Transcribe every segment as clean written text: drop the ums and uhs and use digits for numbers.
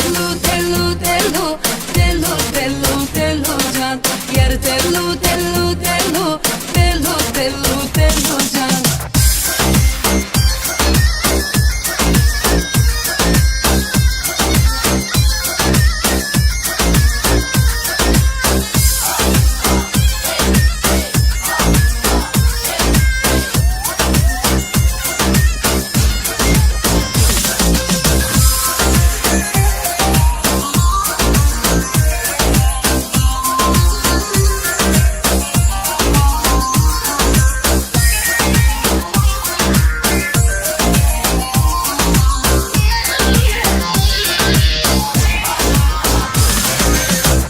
tellu tellu tellu tellu tellu tellu can. Yar tellu tellu tellu tellu tellu tellu can.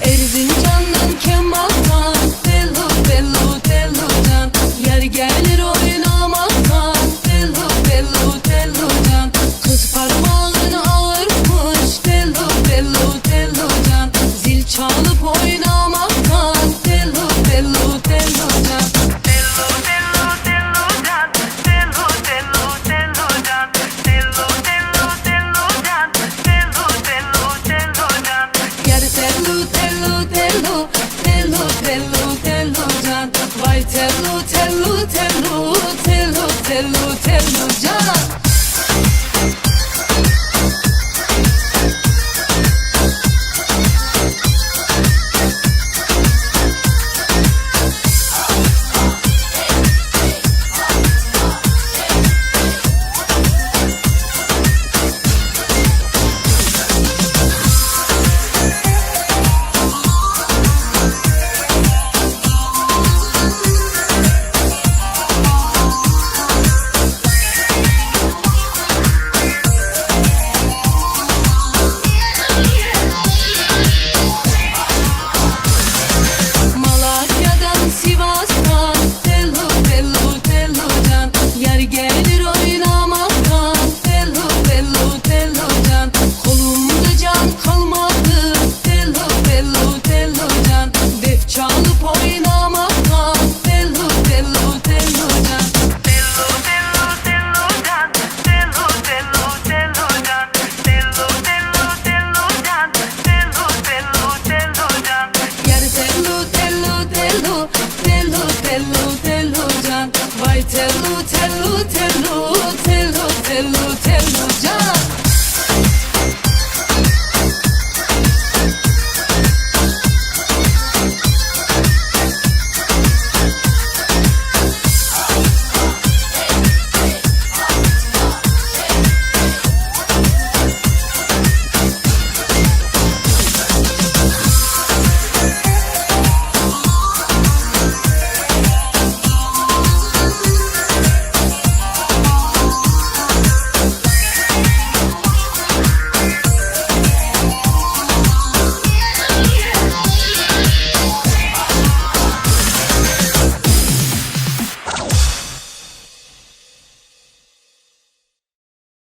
Erzincan'ın kemandan tellu tellu tellu can. Yer gelir oynamaktan tellu tellu tellu can. Kız parmağını ağırmış tellu tellu tellu can. Zil çalıp oynamaktan tellu tellu tellu can. Tellu tellu tellu can, tellu tellu tellu can, tellu tellu tellu can, tellu tellu tellu can. Yer tellu tellu tellu tellu tellu tellu can. Vay tellu tellu tellu tellu tellu tellu can.